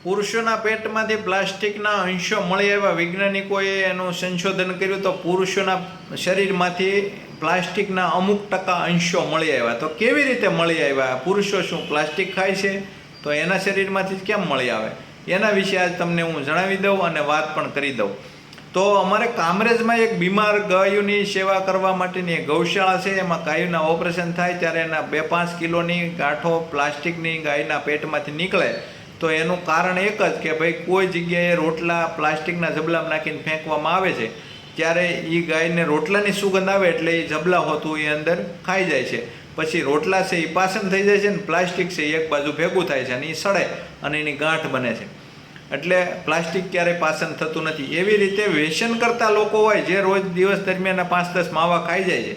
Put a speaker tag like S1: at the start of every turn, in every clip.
S1: પુરુષોના પેટમાંથી પ્લાસ્ટિકના અંશો મળી આવ્યા. વૈજ્ઞાનિકોએ એનું સંશોધન કર્યું તો પુરુષોના શરીરમાંથી પ્લાસ્ટિકના અમુક ટકા અંશો મળી આવ્યા. તો કેવી રીતે મળી આવ્યા? પુરુષો શું પ્લાસ્ટિક ખાય છે? તો એના શરીરમાંથી જ કેમ મળી આવે? એના વિશે આજ તમને હું જણાવી દઉં અને વાત પણ કરી દઉં. તો અમારે કામરેજમાં એક બીમાર ગાયોની સેવા કરવા માટેની એક ગૌશાળા છે. એમાં ગાયોના ઓપરેશન થાય ત્યારે એના 2-5 કિલોની ગાંઠો પ્લાસ્ટિકની ગાયના પેટમાંથી નીકળે. તો એનું કારણ એક જ કે ભાઈ કોઈ જગ્યાએ રોટલા પ્લાસ્ટિકના જબલામાં નાખીને ફેંકવામાં આવે છે, ત્યારે એ ગાયને રોટલાની સુગંધ આવે એટલે એ જબલા હોતું એ અંદર ખાઈ જાય છે. પછી રોટલા છે એ પાચન થઈ જાય છે ને પ્લાસ્ટિક છે એ એક બાજુ ભેગું થાય છે અને એ સડે અને એની ગાંઠ બને છે. એટલે પ્લાસ્ટિક ક્યારેય પાચન થતું નથી. એવી રીતે વ્યસન કરતા લોકો હોય જે રોજ દિવસ દરમિયાન 5-10 માવા ખાઈ જાય છે,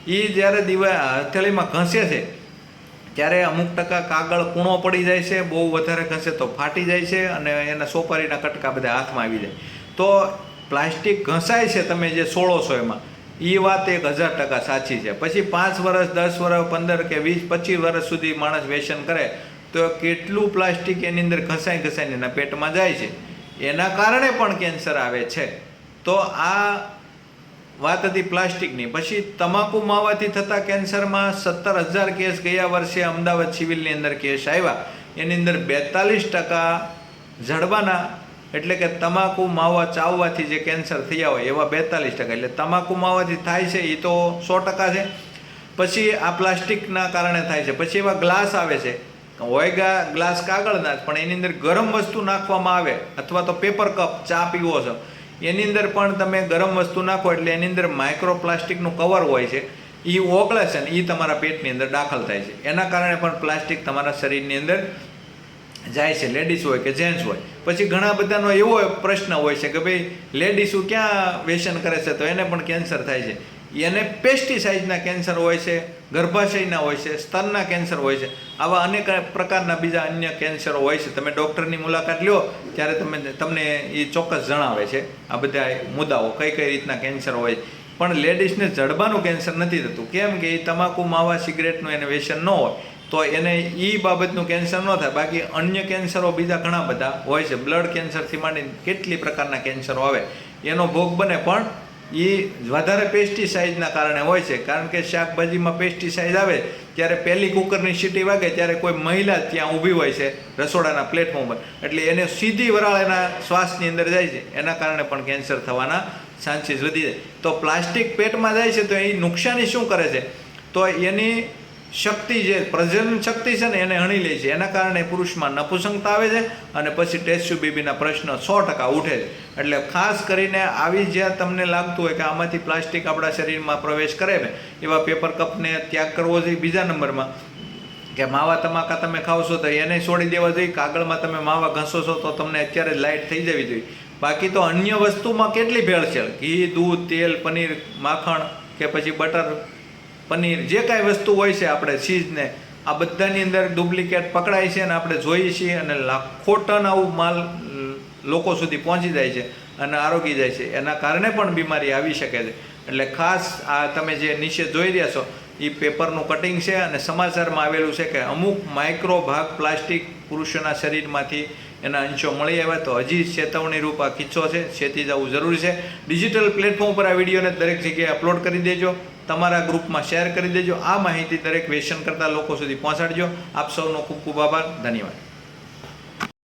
S1: એ જ્યારે હથેળીમાં ઘસે છે ત્યારે અમુક ટકા કાગળ કૂણો પડી જાય છે. બહુ વધારે ઘસે તો ફાટી જાય છે અને એના સોપારીના કટકા બધા હાથમાં આવી જાય. તો પ્લાસ્ટિક ઘસાય છે તમે જે છોડો છો એમાં, એ વાત 1000% સાચી છે. પછી 5 વર્ષ 10 વર્ષ 15 કે 20-25 વર્ષ સુધી માણસ વ્યસન કરે તો કેટલું પ્લાસ્ટિક એની અંદર ઘસાઈને એના પેટમાં જાય છે. એના કારણે પણ કેન્સર આવે છે. તો આ વાત હતી પ્લાસ્ટિકની. પછી તમાકુ માવાથી થતા કેન્સરમાં 17,000 કેસ ગયા વર્ષે અમદાવાદ સિવિલની અંદર કેસ આવ્યા. એની અંદર 42% જડબાના, એટલે કે તમાકુ માવા ચાવવાથી જે કેન્સર થયા હોય એવા 42%. એટલે તમાકુ માવાથી થાય છે એ તો 100% છે. પછી આ પ્લાસ્ટિકના કારણે થાય છે. પછી એવા ગ્લાસ આવે છે, હોય ગ્લાસ કાગળના જ, પણ એની અંદર ગરમ વસ્તુ નાખવામાં આવે, અથવા તો પેપર કપ ચા પીવો છો એની અંદર પણ તમે ગરમ વસ્તુ નાખો એટલે એની અંદર માઇક્રો પ્લાસ્ટિકનું કવર હોય છે, એ ઓગળે છે ને એ તમારા પેટની અંદર દાખલ થાય છે. એના કારણે પણ પ્લાસ્ટિક તમારા શરીરની અંદર જાય છે, લેડીઝ હોય કે જેન્ટ્સ હોય. પછી ઘણા બધાનો એવો પ્રશ્ન હોય છે કે ભાઈ લેડીઝો ક્યાં વ્યસન કરે છે તો એને પણ કેન્સર થાય છે. એને પેસ્ટિસાઇડના કેન્સર હોય છે, ગર્ભાશયના હોય છે, સ્તનના કેન્સર હોય છે, આવા અનેક પ્રકારના બીજા અન્ય કેન્સરો હોય છે. તમે ડૉક્ટરની મુલાકાત લો ત્યારે તમને એ ચોક્કસ જણાવે છે આ બધા મુદ્દાઓ, કઈ રીતના કેન્સર હોય. પણ લેડીઝને જડબાનું કેન્સર નથી થતું. કેમ કે એ તમાકુ માવા સિગરેટનું એને વ્યસન ન હોય તો એને એ બાબતનું કેન્સર ન થાય. બાકી અન્ય કેન્સરો બીજા ઘણા બધા હોય છે. બ્લડ કેન્સરથી માંડીને કેટલી પ્રકારના કેન્સરો આવે એનો ભોગ બને, પણ એ વધારે પેસ્ટિસાઇડના કારણે હોય છે. કારણ કે શાકભાજીમાં પેસ્ટિસાઇડ આવે ત્યારે પહેલી કુકરની સીટી વાગે ત્યારે કોઈ મહિલા ત્યાં ઊભી હોય છે રસોડાના પ્લેટફોર્મ પર, એટલે એને સીધી વરાળ એના શ્વાસની અંદર જાય છે. એના કારણે પણ કેન્સર થવાના ચાન્સીસ વધી જાય. તો પ્લાસ્ટિક પેટમાં જાય છે તો એ નુકસાની શું કરે છે? તો એની શક્તિ જે પ્રજનન શક્તિ છે ને એને હણી લે છે. એના કારણે પુરુષમાં નપુંસકતા આવે છે અને પછી ટેસ્યુ બેબીના પ્રશ્ન 100% ઉઠે છે. એટલે ખાસ કરીને આવી જ્યાં તમને લાગતું હોય કે આમાંથી પ્લાસ્ટિક આપણા શરીરમાં પ્રવેશ કરે ને એવા પેપર કપને ત્યાગ કરવો જોઈએ. બીજા નંબરમાં કે માવા તમાકા તમે ખાવશો તો એને છોડી દેવા જોઈએ. કાગળમાં તમે માવા ઘસો છો તો તમને અત્યારે જ લાઇટ થઈ જવી જોઈએ. બાકી તો અન્ય વસ્તુમાં કેટલી ભેળસેળ, ઘી, દૂધ, તેલ, પનીર, માખણ કે પછી બટર, પનીર, જે કાંઈ વસ્તુ હોય છે આપણે ચીઝને, આ બધાની અંદર ડુપ્લિકેટ પકડાય છે અને આપણે જોઈએ છીએ અને લાખો ટન આવું માલ લોકો સુધી પહોંચી જાય છે અને આરોગી જાય છે. એના કારણે પણ બીમારી આવી શકે છે. એટલે ખાસ આ તમે જે નીચે જોઈ રહ્યા છો એ પેપરનું કટિંગ છે અને સમાચારમાં આવેલું છે કે અમુક માઇક્રો ભાગ પ્લાસ્ટિક પુરુષોના શરીરમાંથી એના અંશો મળી આવ્યા. તો હજી ચેતવણી રૂપ આ કિસ્સો છે, ચેતી જવું જરૂરી છે. ડિજિટલ પ્લેટફોર્મ પર આ વિડીયોને દરેક જગ્યાએ અપલોડ કરી દેજો, તમારા ગ્રુપમાં શેર કરી દેજો. આ માહિતી દરેક વ્યસન કરતા લોકો સુધી પહોંચાડજો. આપ સૌનો ખૂબ ખૂબ આભાર. ધન્યવાદ.